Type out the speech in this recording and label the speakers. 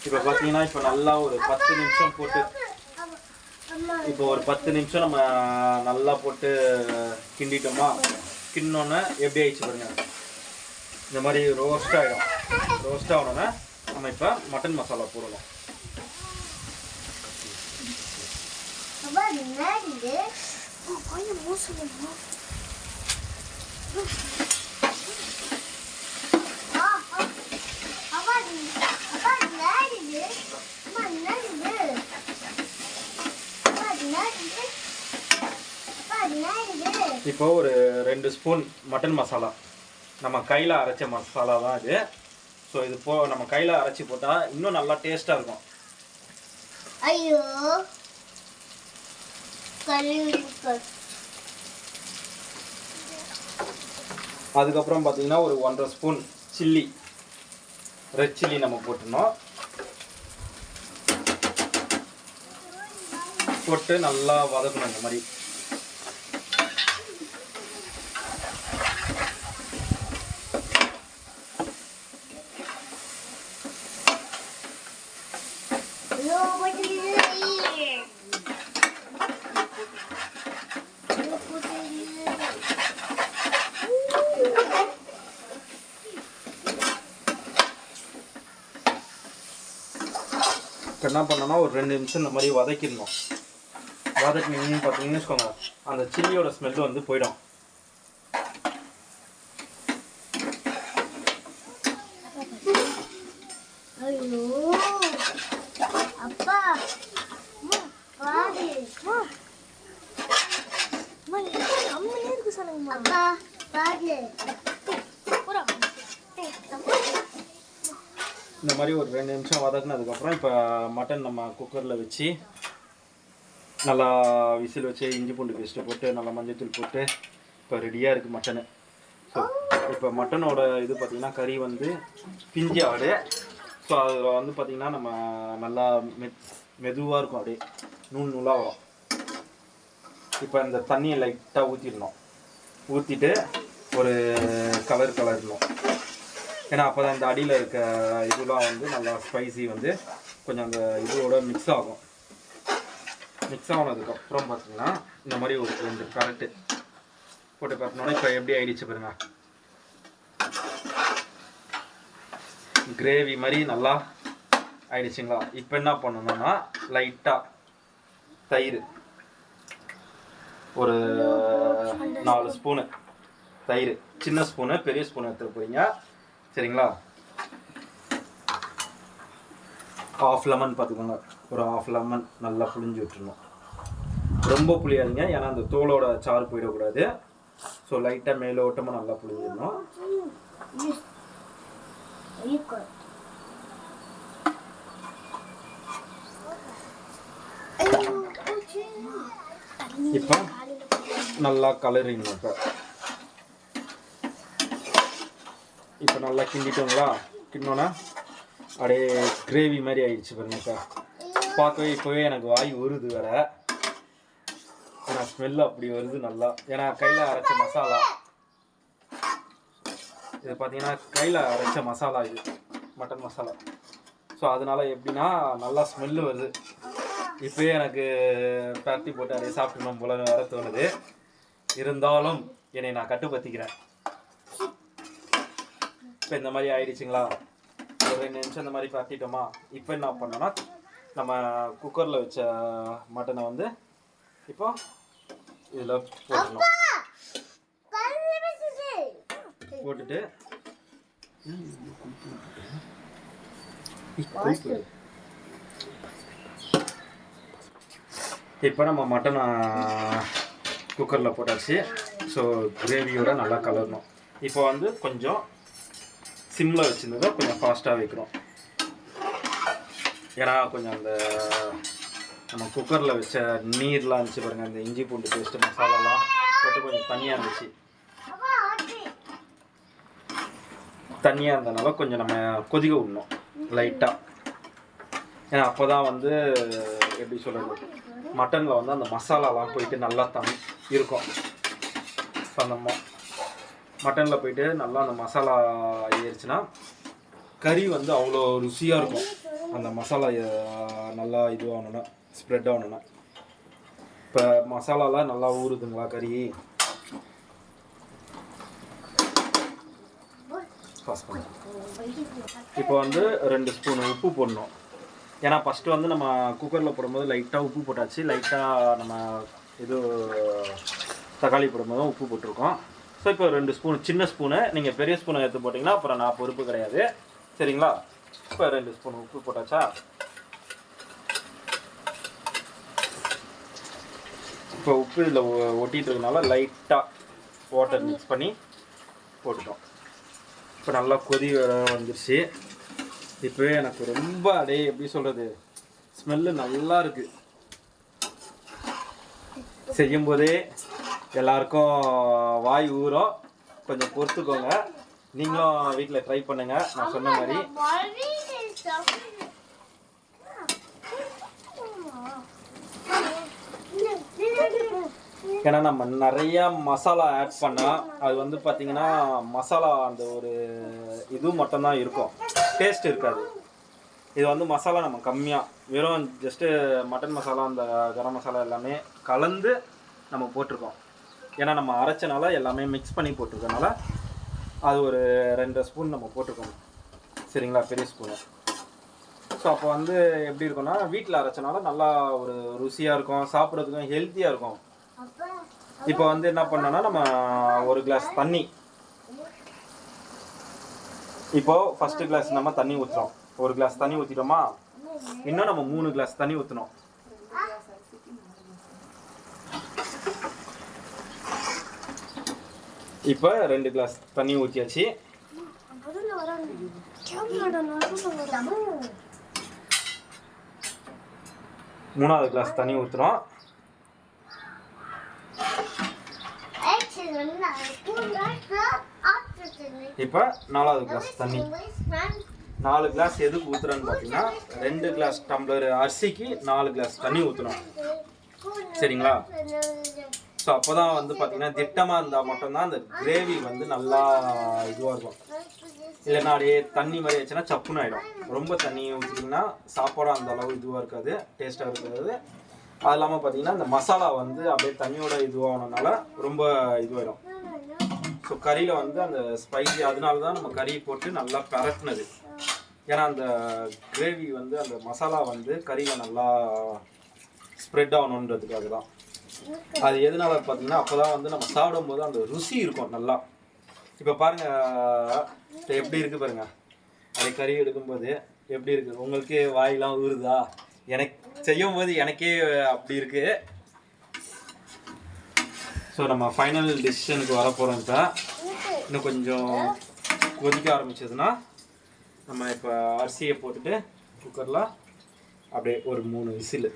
Speaker 1: இப்போ பார்த்தீங்கன்னா இப்போ நல்லா ஒரு 10 நிமிஷம் போட்டு இப்போ ஒரு 10 நிமிஷம் நம்ம நல்லா போட்டு கிண்டிட்டோமா. கிண்டினோன்னே எப்படி ஆயிடுச்சு பாருங்க, இந்த மாதிரி ரோஸ்ட் ஆகிடும். ரோஸ்ட் ஆகணுன்னா நம்ம இப்போ மட்டன் மசாலா போடணும். இப்போ ஒரு 2 ஸ்பூன் மட்டன் மசாலா, நம்ம கையில் அரைச்ச மசாலா தான் இது. ஸோ இது நம்ம கையில் அரைச்சி போட்டால் இன்னும் நல்லா டேஸ்ட்டாக இருக்கும்.
Speaker 2: ஐயோ
Speaker 1: அதுக்கப்புறம் பார்த்தீங்கன்னா ஒரு 1.5 ஸ்பூன் சில்லி, ரெட் சில்லி நம்ம போட்டுருந்தோம். போட்டு நல்லா வதக்கணும். இந்த மாதிரி இப்போ என்ன பண்ணோன்னா ஒரு 2 நிமிஷம் இந்த மாதிரி வதக்கிடணும். வதக்கினீங்கன்னு பார்த்தீங்கன்னு வச்சுக்கோங்க, அந்த சில்லியோட ஸ்மெல் வந்து போயிடும். இந்த மாதிரி ஒரு 2 நிமிஷம் வதக்குனதுக்கப்புறம் இப்போ மட்டன் நம்ம குக்கரில் வச்சு நல்லா விசில் வச்சு இஞ்சி பூண்டு பேஸ்ட்டு போட்டு நல்லா மஞ்சள்தூள் போட்டு இப்போ ரெடியாக இருக்குது மட்டனு. ஸோ இப்போ மட்டனோட இது பார்த்திங்கன்னா கறி வந்து பிஞ்சு ஆடு. ஸோ அதில் வந்து பார்த்திங்கன்னா நம்ம நல்லா மெதுவாக இருக்கும், அப்படியே நூல் நூலாக வரும். இப்போ இந்த தண்ணியை லைட்டாக ஊற்றிடணும். ஊற்றிட்டு ஒரு கலரணும். ஏன்னா அப்போ தான் இந்த அடியில் இருக்க இதெல்லாம் வந்து நல்லா ஸ்பைசி வந்து கொஞ்சம் அந்த இதோட மிக்ஸ் ஆகும். மிக்ஸ் ஆனதுக்கப்புறம் பார்த்தீங்கன்னா இந்த மாதிரி ஒரு 2 கரட்டு போட்டு பார்த்தோன்னா இப்போ எப்படி ஆயிடுச்சு பாருங்க, கிரேவி மாதிரி நல்லா ஆயிடுச்சுங்களா. இப்போ என்ன பண்ணணும்னா லைட்டாக தயிர், ஒரு 4 ஸ்பூனு தயிர், சின்ன ஸ்பூனு பெரிய ஸ்பூன் எடுத்துகிட்டு போறீங்க சரிங்களா. ½ லெமன் பார்த்துக்கோங்க, ஒரு ½ லெமன் நல்லா புளிஞ்சு விட்டுருணும். ரொம்ப புளியாதுங்க, ஏன்னா அந்த தோலோட சாறு போயிடக்கூடாது. ஸோ லைட்டாக மேலோட்டமாக நல்லா புளிஞ்சிடணும். இப்போ நல்லா கலரிடணும். இப்போ நல்லா கிண்டிட்டோங்களா. கிண்டோன்னா அப்படியே கிரேவி மாதிரி ஆயிடுச்சு பாருங்கக்கா. பார்க்கவே இப்போவே எனக்கு வாய் வருது வேற, ஏன்னா ஸ்மெல் அப்படி வருது நல்லா. ஏன்னா கையில் அரைச்ச மசாலா இது பார்த்தீங்கன்னா கையில் அரைச்ச மசாலா, இது மட்டன் மசாலா. ஸோ அதனால எப்படின்னா நல்லா ஸ்மெல்லு வருது. இப்போயே எனக்கு பரட்டி போட்டு அப்படியே சாப்பிடணும் போல வேற தோணுது. இருந்தாலும் என்னை நான் கட்டுப்படுத்திக்கிறேன். இப்போ இந்த மாதிரி ஆயிடுச்சுங்களா. ஒரு 2 நிமிஷம் இந்த மாதிரி பரட்டிட்டோமா. இப்போ என்ன பண்ணோன்னா நம்ம குக்கரில் வச்ச மட்டனை வந்து இப்போ இதில் போட்டுடணும். போட்டுட்டு இப்போ நம்ம மட்டனை குக்கரில் போட்டாச்சு. ஸோ கிரேவியோட நல்லா கலரணும். இப்போ வந்து கொஞ்சம் சிம்மில் வச்சுருந்ததை கொஞ்சம் ஃபாஸ்ட்டாக வைக்கிறோம். ஏன்னா கொஞ்சம் அந்த நம்ம குக்கரில் வச்ச நீர்லாம் இருந்துச்சு பாருங்கள், அந்த இஞ்சி பூண்டு பேஸ்ட்டு மசாலாலாம் போட்டு கொஞ்சம் தண்ணியாக இருந்துச்சு. தண்ணியாக இருந்தனால கொஞ்சம் நம்ம கொதிக்க விடணும் லைட்டாக. ஏன்னா அப்போ தான் வந்து எப்படி சொல்கிறது, மட்டனில் வந்து அந்த மசாலாலாம் போயிட்டு நல்லா இருக்கும். ஸோ அந்த மட்டனில் போயிட்டு நல்லா அந்த மசாலா ஏறிச்சுன்னா கறி வந்து அவ்வளோ ருசியாக இருக்கும். அந்த மசாலா நல்லா இதுவாகணுன்னா ஸ்ப்ரெட் ஆகணுன்னா. இப்போ மசாலாலாம் நல்லா ஊறுதுங்களா கறி? இப்போ வந்து 2 ஸ்பூன் உப்பு போடணும். ஏன்னா ஃபஸ்ட்டு வந்து நம்ம குக்கரில் போடும்போது லைட்டாக உப்பு போட்டாச்சு, லைட்டாக நம்ம இது தக்காளி போடும்போது உப்பு போட்டிருக்கோம். ஸோ இப்போ 2 ஸ்பூன், சின்ன ஸ்பூனு, நீங்கள் பெரிய ஸ்பூனை எடுத்து போட்டிங்கன்னா அப்புறம் நான் பொறுப்பு கிடையாது, சரிங்களா? இப்போ 2 ஸ்பூன் உப்பு போட்டாச்சா? இப்போ உப்பு இதில் ஒட்டிகிட்டு இருக்கனால லைட்டாக வாட்டர் மிக்ஸ் பண்ணி போட்டுட்டோம். இப்போ நல்லா கொதி வந்துருச்சு. இப்போவே எனக்கு ரொம்ப அப்படியே எப்படி சொல்கிறது, ஸ்மெல்லு நல்லா இருக்குது. செய்யும்போதே எல்லாருக்கும் வாய் ஊறும், கொஞ்சம் பொறுத்துக்கோங்க. நீங்களும் வீட்டில் ட்ரை பண்ணுங்கள் நான் சொன்ன மாதிரி. ஏன்னா நம்ம நிறையா மசாலா ஆட் பண்ணால் அது வந்து பார்த்திங்கன்னா மசாலா அந்த ஒரு இது மட்டும்தான் இருக்கும், டேஸ்ட் இருக்காது. இது வந்து மசாலா நம்ம கம்மியாக, வெறும் ஜஸ்ட்டு மட்டன் மசாலா அந்த கரம் மசாலா எல்லாமே கலந்து நம்ம போட்டிருக்கோம். ஏன்னா நம்ம அரைச்சனால எல்லாமே மிக்ஸ் பண்ணி போட்டிருக்கனால அது ஒரு 2 ஸ்பூன் நம்ம போட்டிருக்கோம், சரிங்களா, பெரிய ஸ்பூனு. ஸோ அப்போ வந்து எப்படி இருக்கும்னா வீட்டில் அரைச்சனால நல்லா ஒரு ருசியாக இருக்கும், சாப்பிட்றதுக்கும் ஹெல்த்தியாக இருக்கும். இப்போ வந்து என்ன பண்ணோன்னா நம்ம 1 கிளாஸ் தண்ணி, இப்போ ஃபஸ்ட்டு கிளாஸ் நம்ம தண்ணி ஊற்றுறோம். 1 கிளாஸ் தண்ணி ஊற்றிட்டோமா, இன்னும் நம்ம 3 கிளாஸ் தண்ணி ஊற்றணும். இப்போ 2 கிளாஸ் தண்ணி ஊற்றியாச்சு. 3வது கிளாஸ் தண்ணி ஊற்றுறோம். இப்போ 4வது கிளாஸ் தண்ணி. 4 கிளாஸ் எதுக்கு ஊற்றுறோன்னு பார்த்தீங்கன்னா 2 கிளாஸ் டம்ளர் அரிசிக்கு 4 கிளாஸ் தண்ணி ஊற்றணும், சரிங்களா? ஸோ அப்போ தான் வந்து பார்த்தீங்கன்னா திட்டமாக இருந்தால் மட்டும்தான் அந்த கிரேவி வந்து நல்லா இதுவாக இருக்கும். இல்லைன்னா அப்படியே தண்ணி மாதிரி ஆச்சுன்னா சப்புன்னு ஆகிடும். ரொம்ப தண்ணி ஊற்றிட்டிங்கன்னா சாப்பாடும் அந்த அளவு இதுவாக இருக்காது, டேஸ்ட்டாக இருக்காது. அது இல்லாமல் பார்த்தீங்கன்னா இந்த மசாலா வந்து அப்படியே தண்ணியோட இதுவாகனால ரொம்ப இதுவாகிடும். ஸோ கறியில் வந்து அந்த ஸ்பைசி, அதனால தான் நம்ம கறி போட்டு நல்லா பரட்டினது. ஏன்னா அந்த கிரேவி வந்து அந்த மசாலா வந்து கறியில் நல்லா ஸ்ப்ரெட் ஆகணுன்றதுக்காக தான். அது எதனால பார்த்தீங்கன்னா அப்போ தான் வந்து நம்ம சாப்பிடும்போது அந்த ருசி இருக்கும் நல்லா. இப்போ பாருங்கள் எப்படி இருக்குது பாருங்கள், அதை கறி எடுக்கும்போது எப்படி இருக்குது, உங்களுக்கே வாயெலாம் ஊறுதா? எனக்கு செய்யும் போது எனக்கே அப்படி இருக்குது. ஸோ நம்ம ஃபைனல் டிசிஷனுக்கு வர போகிறோம். இப்போ இன்னும் கொஞ்சம் கொதிக்க ஆரம்பிச்சதுன்னா நம்ம இப்போ அரிசியை போட்டுட்டு குக்கரில் அப்படியே ஒரு 3 விசில்.